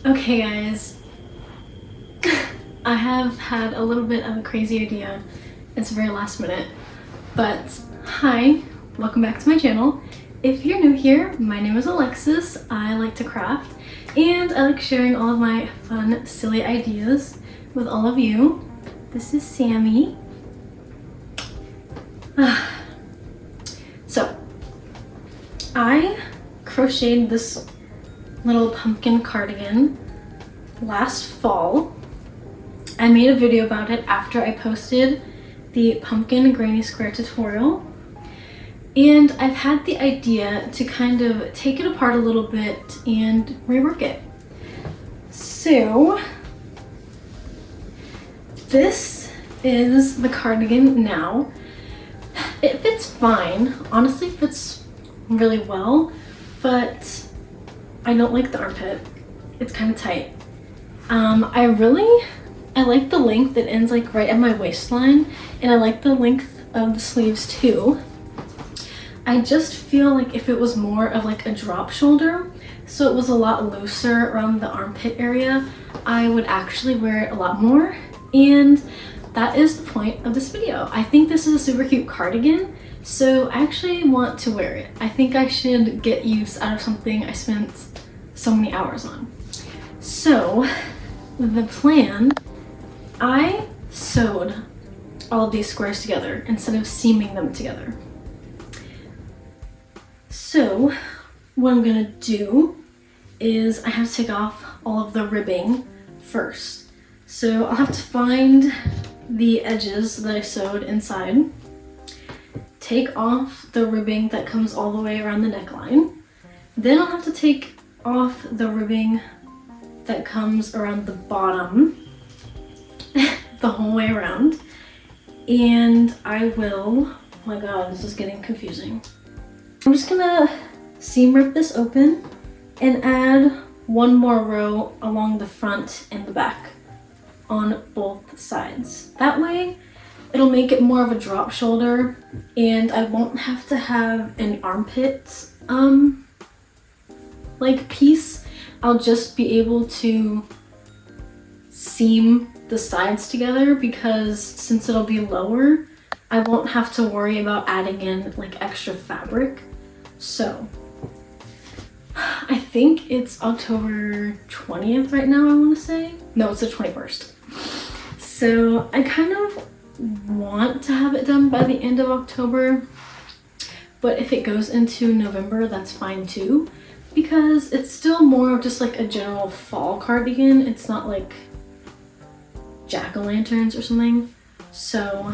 Okay guys, I have had a little bit of a crazy idea. It's very last minute, but hi, welcome back to my channel. If you're new here, my name is Alexis. I like to craft and I like sharing all of my fun, silly ideas with all of you. This is Sammy. So, I crocheted this little pumpkin cardigan last fall. I made a video about it after I posted the pumpkin granny square tutorial, and I've had the idea to kind of take it apart a little bit and rework it. So this is the cardigan now. It fits fine, honestly fits really well, but I don't like the armpit. It's kind of tight. I like the length that ends like right at my waistline, and I like the length of the sleeves too. I just feel like if it was more of like a drop shoulder, so it was a lot looser around the armpit area, I would actually wear it a lot more, and that is the point of this video. I think this is a super cute cardigan, so I actually want to wear it. I think I should get use out of something I spent so many hours on. So the plan, I sewed all of these squares together instead of seaming them together. So what I'm gonna do is I have to take off all of the ribbing first. So I'll have to find the edges that I sewed inside, take off the ribbing that comes all the way around the neckline, then I'll have to take off the ribbing that comes around the bottom the whole way around, and I will, oh my god, this is getting confusing. I'm just gonna seam rip this open and add one more row along the front and the back on both sides. That way it'll make it more of a drop shoulder and I won't have to have an armpit like piece. I'll just be able to seam the sides together because since it'll be lower, I won't have to worry about adding in like extra fabric. So I think it's October 20th right now, I want to say. No, it's the 21st. So I kind of want to have it done by the end of October, but if it goes into November, that's fine too, because it's still more of just like a general fall cardigan. It's not like jack-o'-lanterns or something. So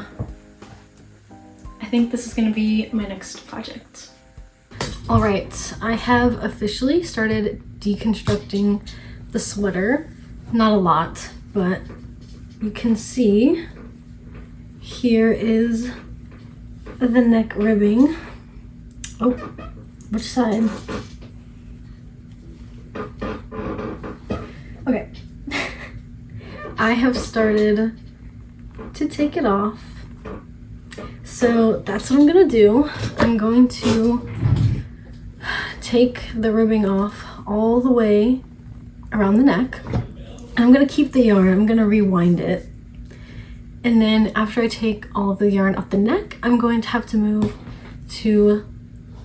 I think this is gonna be my next project. All right, I have officially started deconstructing the sweater. Not a lot, but you can see here is the neck ribbing. Oh, which side? Okay. I have started to take it off. So that's what I'm gonna do. I'm going to take the ribbing off all the way around the neck. I'm gonna keep the yarn, I'm gonna rewind it. And then after I take all of the yarn off the neck, I'm going to have to move to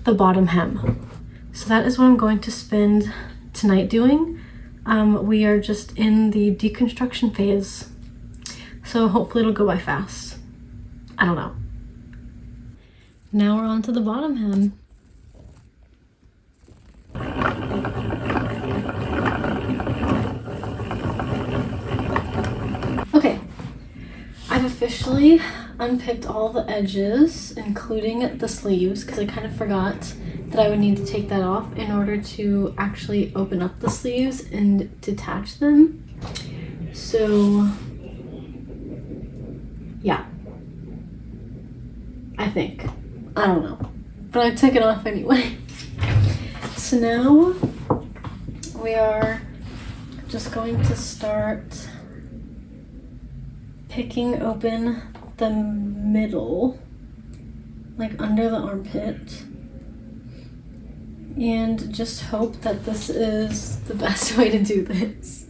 the bottom hem. So that is what I'm going to spend tonight doing. We are just in the deconstruction phase, so hopefully it'll go by fast. I don't know. Now we're on to the bottom hem. Okay, I've officially unpicked all the edges, including the sleeves, because I kind of forgot that I would need to take that off in order to actually open up the sleeves and detach them. So yeah, I think. I don't know, but I took it off anyway. So now we are just going to start picking open the middle, like under the armpit, and just hope that this is the best way to do this.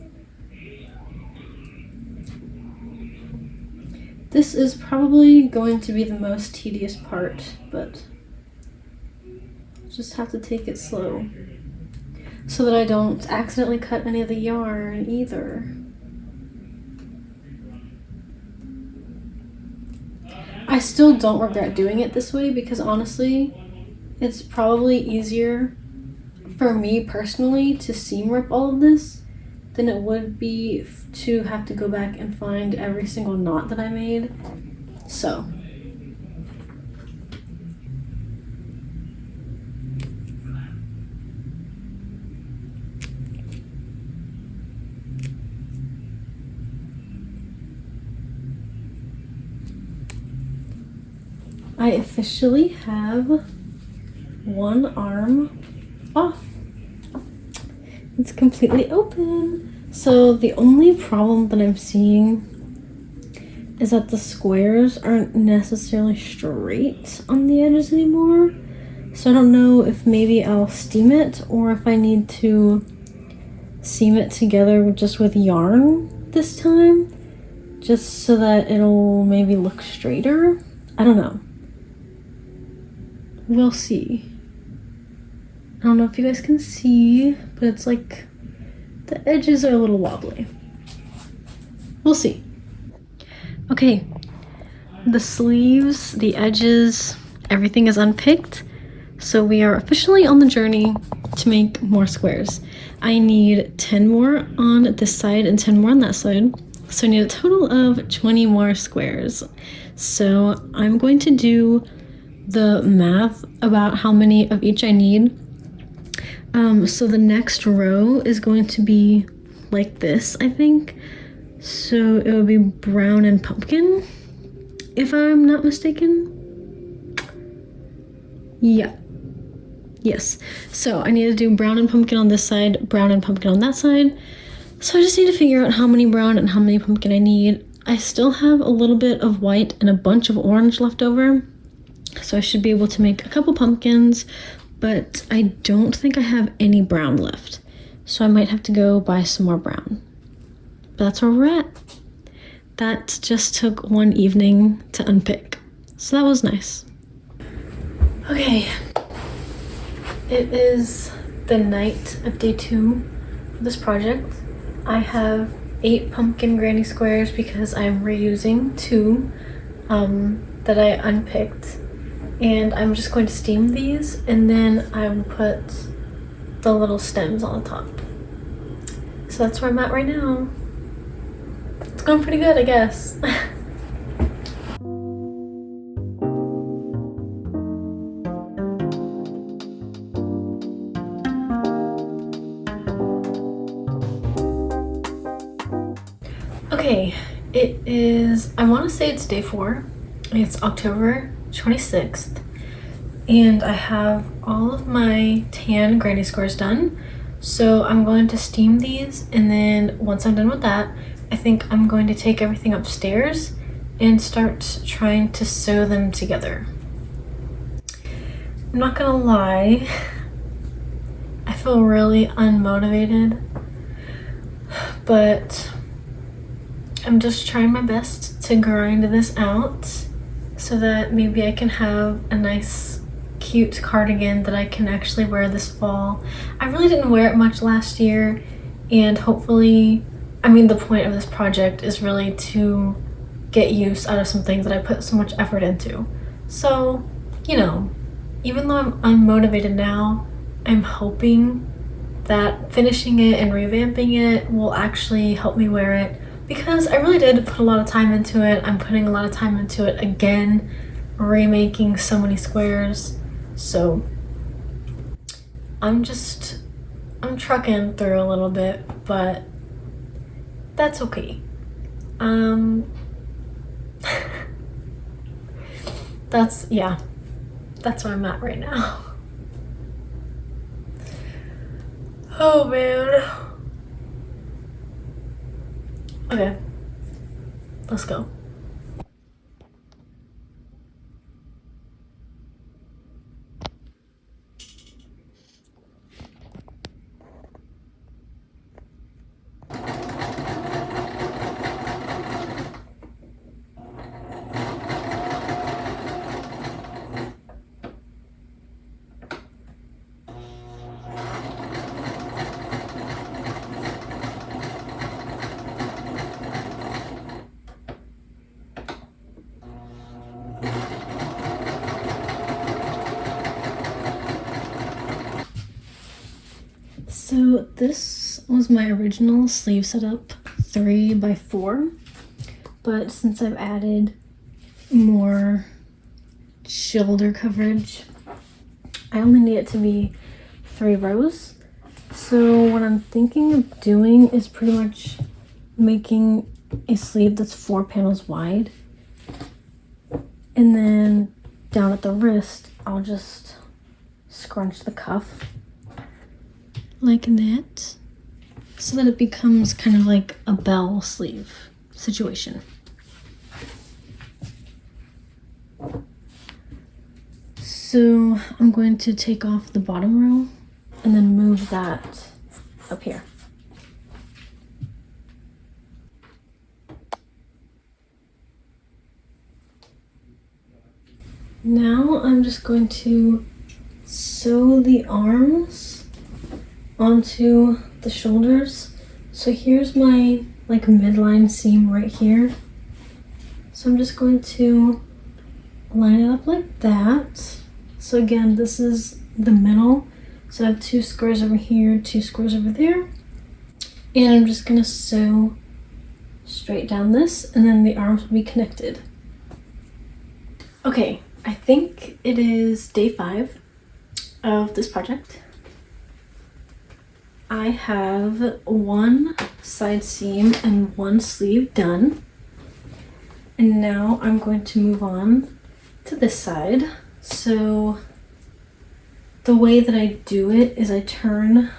This is probably going to be the most tedious part, but just have to take it slow so that I don't accidentally cut any of the yarn either. I still don't regret doing it this way because honestly, it's probably easier for me personally to seam rip all of this than it would be to have to go back and find every single knot that I made. So I officially have one arm off. It's completely open. So the only problem that I'm seeing is that the squares aren't necessarily straight on the edges anymore. So I don't know if maybe I'll steam it or if I need to seam it together just with yarn this time, just so that it'll maybe look straighter. I don't know. We'll see. I don't know if you guys can see, but it's like the edges are a little wobbly. We'll see. Okay, the sleeves, the edges, everything is unpicked. So we are officially on the journey to make more squares. I need 10 more on this side and 10 more on that side. So I need a total of 20 more squares. So I'm going to do the math about how many of each I need. So the next row is going to be like this, I think. So it would be brown and pumpkin, if I'm not mistaken. Yeah. Yes. So I need to do brown and pumpkin on this side, brown and pumpkin on that side. So I just need to figure out how many brown and how many pumpkin I need. I still have a little bit of white and a bunch of orange left over. So I should be able to make a couple pumpkins, but I don't think I have any brown left. So I might have to go buy some more brown. But that's where we're at. That just took one evening to unpick. So that was nice. Okay. It is the night of day 2 for this project. I have 8 pumpkin granny squares because I'm reusing 2 that I unpicked. And I'm just going to steam these and then I will put the little stems on the top. So that's where I'm at right now. It's going pretty good, I guess. Okay, it is, I want to say it's day 4. It's October 26th. And I have all of my tan granny squares done. So I'm going to steam these, and then once I'm done with that, I think I'm going to take everything upstairs and start trying to sew them together. I'm not gonna lie, I feel really unmotivated, but I'm just trying my best to grind this out so that maybe I can have a nice cute cardigan that I can actually wear this fall. I really didn't wear it much last year, and hopefully, I mean, the point of this project is really to get use out of some things that I put so much effort into. So, you know, even though I'm unmotivated now, I'm hoping that finishing it and revamping it will actually help me wear it, because I really did put a lot of time into it. I'm putting a lot of time into it again, remaking so many squares. So I'm trucking through a little bit, but that's okay. That's where I'm at right now. Oh man. Okay, let's go. So this was my original sleeve setup, 3x4, but since I've added more shoulder coverage, I only need it to be 3 rows. So what I'm thinking of doing is pretty much making a sleeve that's 4 panels wide, and then down at the wrist I'll just scrunch the cuff like that so that it becomes kind of like a bell sleeve situation. So I'm going to take off the bottom row and then move that up here. Now I'm just going to sew the arms onto the shoulders. So here's my like midline seam right here. So I'm just going to line it up like that. So again, this is the middle. So I have 2 squares over here, 2 squares over there. And I'm just gonna sew straight down this, and then the arms will be connected. Okay, I think it is day 5 of this project. I have 1 side seam and 1 sleeve done. And now I'm going to move on to this side. So the way that I do it is I turn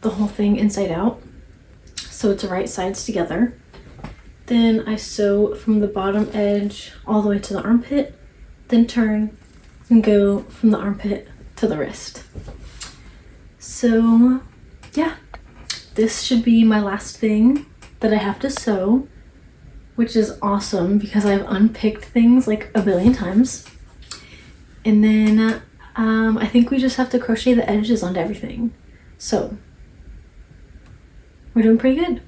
the whole thing inside out so it's right sides together. Then I sew from the bottom edge all the way to the armpit, then turn and go from the armpit to the wrist. So yeah, this should be my last thing that I have to sew, which is awesome because I've unpicked things like a billion times. And then I think we just have to crochet the edges onto everything. So we're doing pretty good.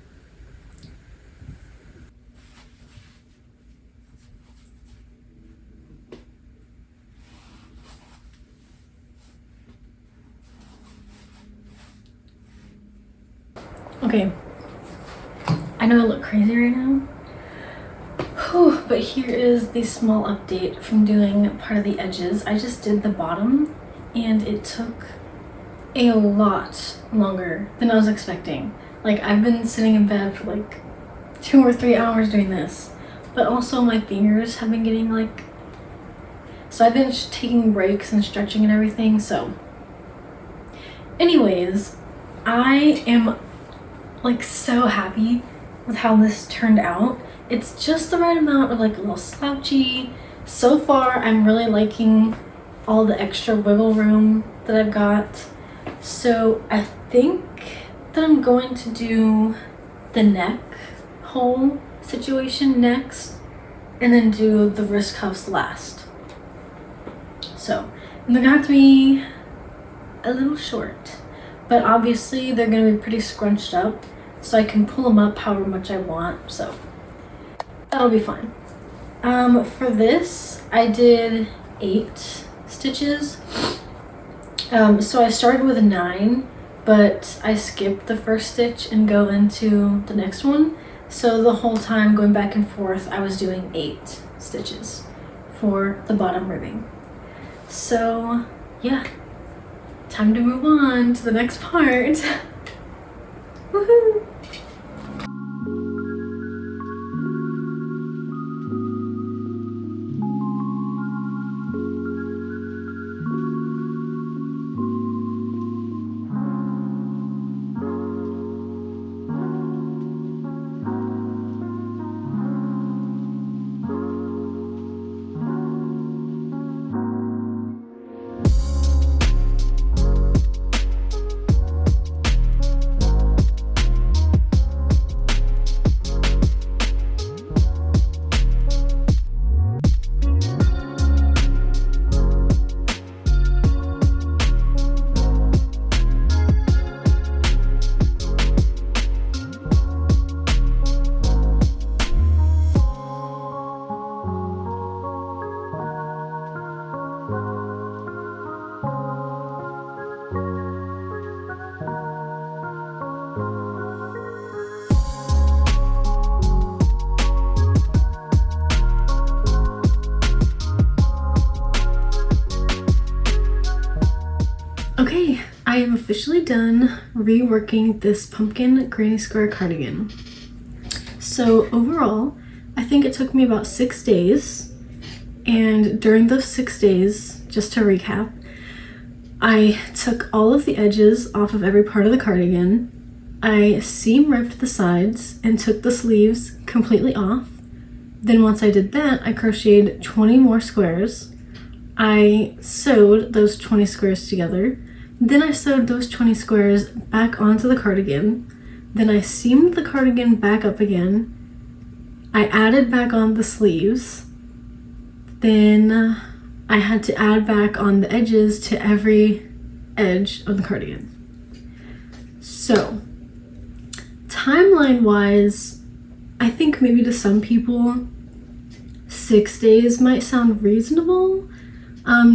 Okay, I know I look crazy right now. Whew, but here is the small update from doing part of the edges. I just did the bottom and it took a lot longer than I was expecting. Like, I've been sitting in bed for like 2 or 3 hours doing this, but also my fingers have been getting like, so I've been taking breaks and stretching and everything. So anyways, I am like so happy with how this turned out. It's just the right amount of like a little slouchy. So far, I'm really liking all the extra wiggle room that I've got. So I think that I'm going to do the neck hole situation next, and then do the wrist cuffs last. So they're gonna have to be a little short, but obviously they're gonna be pretty scrunched up, so I can pull them up however much I want. So that'll be fine. For this, I did 8 stitches. So I started with 9, but I skipped the first stitch and go into the next one. So the whole time going back and forth, I was doing 8 stitches for the bottom ribbing. So yeah, time to move on to the next part. Woohoo! officially done reworking this pumpkin granny square cardigan. So overall, I think it took me about 6 days, and during those 6 days, just to recap, I took all of the edges off of every part of the cardigan, I seam ripped the sides and took the sleeves completely off. Then once I did that, I crocheted 20 more squares. I sewed those 20 squares together. Then I sewed those 20 squares back onto the cardigan. Then I seamed the cardigan back up again. I added back on the sleeves. Then I had to add back on the edges to every edge of the cardigan. So, timeline-wise, I think maybe to some people, 6 days might sound reasonable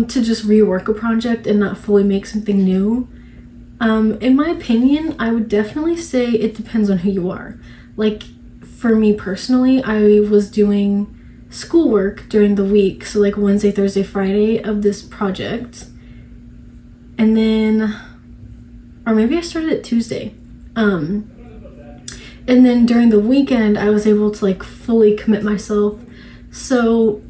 to just rework a project and not fully make something new. In my opinion, I would definitely say it depends on who you are. Like, for me personally, I was doing schoolwork during the week, so like Wednesday, Thursday, Friday of this project. And then, or maybe I started it Tuesday. And then during the weekend, I was able to like fully commit myself. So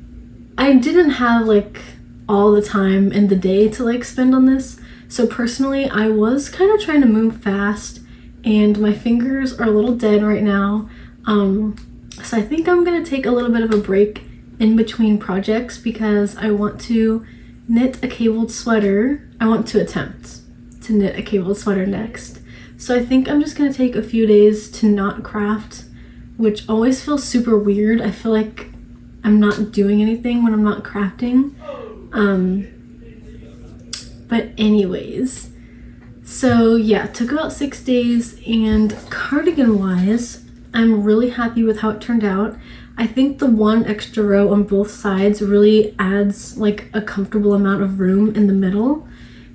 I didn't have like all the time in the day to like spend on this. So personally, I was kind of trying to move fast, and my fingers are a little dead right now. So I think I'm gonna take a little bit of a break in between projects because I want to knit a cabled sweater. I want to attempt to knit a cabled sweater next. So I think I'm just gonna take a few days to not craft, which always feels super weird. I feel like I'm not doing anything when I'm not crafting. But anyways, so yeah, it took about 6 days, and cardigan wise, I'm really happy with how it turned out. I think the one extra row on both sides really adds like a comfortable amount of room in the middle,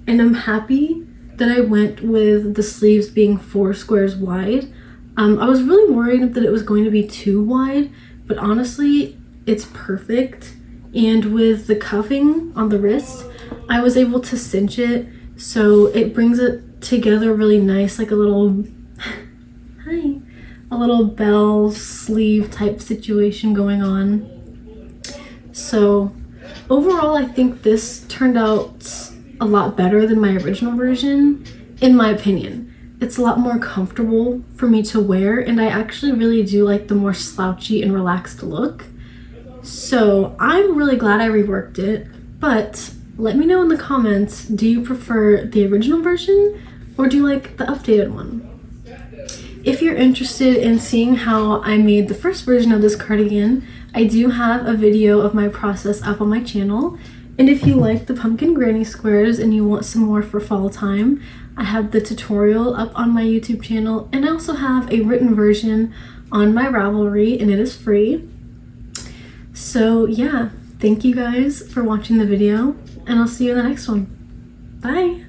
and I'm happy that I went with the sleeves being 4 squares wide. I was really worried that it was going to be too wide, but honestly, it's perfect. And with the cuffing on the wrist, I was able to cinch it, so it brings it together really nice, like a little, hi, a little bell sleeve type situation going on. So overall, I think this turned out a lot better than my original version, in my opinion. It's a lot more comfortable for me to wear, and I actually really do like the more slouchy and relaxed look. So I'm really glad I reworked it, but let me know in the comments, do you prefer the original version or do you like the updated one? If you're interested in seeing how I made the first version of this cardigan, I do have a video of my process up on my channel. And if you like the pumpkin granny squares and you want some more for fall time, I have the tutorial up on my YouTube channel, and I also have a written version on my Ravelry, and it is free. So yeah, thank you guys for watching the video, and I'll see you in the next one. Bye!